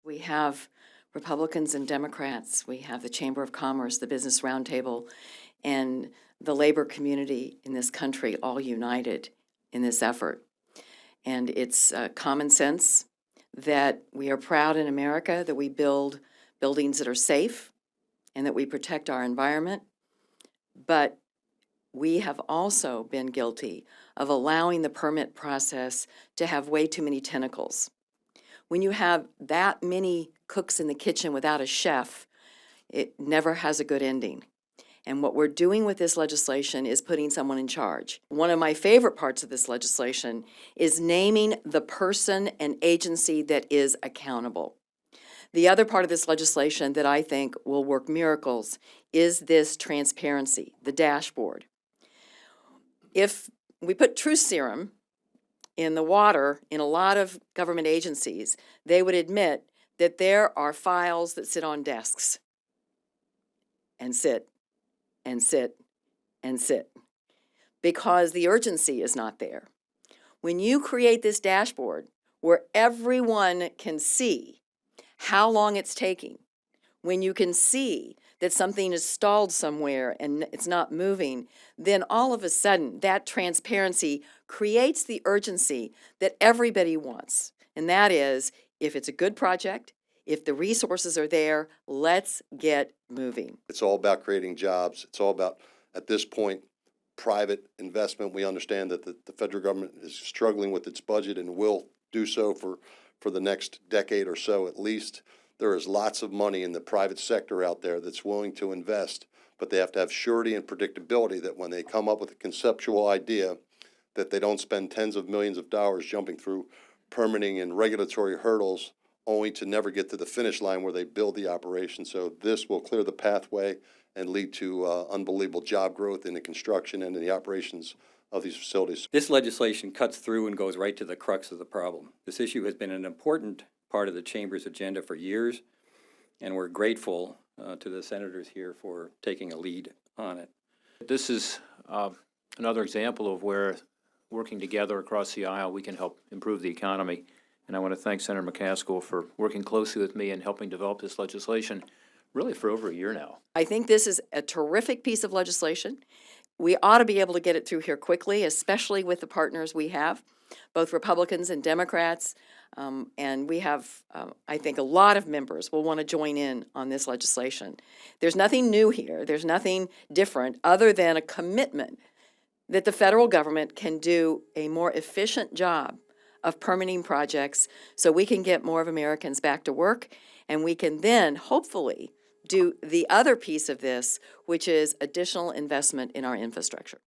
We have Republicans and Democrats. We have the Chamber of Commerce, the Business Roundtable, and the labor community in this country all united in this effort. And it's common sense that we are proud in America that we build buildings that are safe and that we protect our environment. But we have also been guilty of allowing the permit process to have way too many tentacles. When you have that many cooks in the kitchen without a chef, it never has a good ending. And what we're doing with this legislation is putting someone in charge. One of my favorite parts of this legislation is naming the person and agency that is accountable. The other part of this legislation that I think will work miracles is this transparency, the dashboard. If we put truth serum in the water in a lot of government agencies, they would admit that there are files that sit on desks and sit and sit and sit because the urgency is not there. When you create this dashboard where everyone can see how long it's taking, when you can see that something is stalled somewhere and it's not moving, then all of a sudden that transparency creates the urgency that everybody wants. And that is, if it's a good project, if the resources are there, let's get moving. It's all about creating jobs. It's all about, at this point, private investment. We understand that the federal government is struggling with its budget and will do so for the next decade or so at least. There is lots of money in the private sector out there that's willing to invest, but they have to have surety and predictability that when they come up with a conceptual idea, that they don't spend tens of millions of dollars jumping through permitting and regulatory hurdles only to never get to the finish line where they build the operation. So this will clear the pathway and lead to unbelievable job growth in the construction and in the operations of these facilities. This legislation cuts through and goes right to the crux of the problem. This issue has been an important part of the Chamber's agenda for years, and we're grateful to the senators here for taking a lead on it. This is another example of where working together across the aisle we can help improve the economy. And I want to thank Senator McCaskill for working closely with me and helping develop this legislation really for over a year now. I think this is a terrific piece of legislation. We ought to be able to get it through here quickly, especially with the partners we have, both Republicans and Democrats. And we have, I think, a lot of members will want to join in on this legislation. There's nothing new here. There's nothing different other than a commitment that the federal government can do a more efficient job of permitting projects so we can get more of Americans back to work, and we can then hopefully do the other piece of this, which is additional investment in our infrastructure.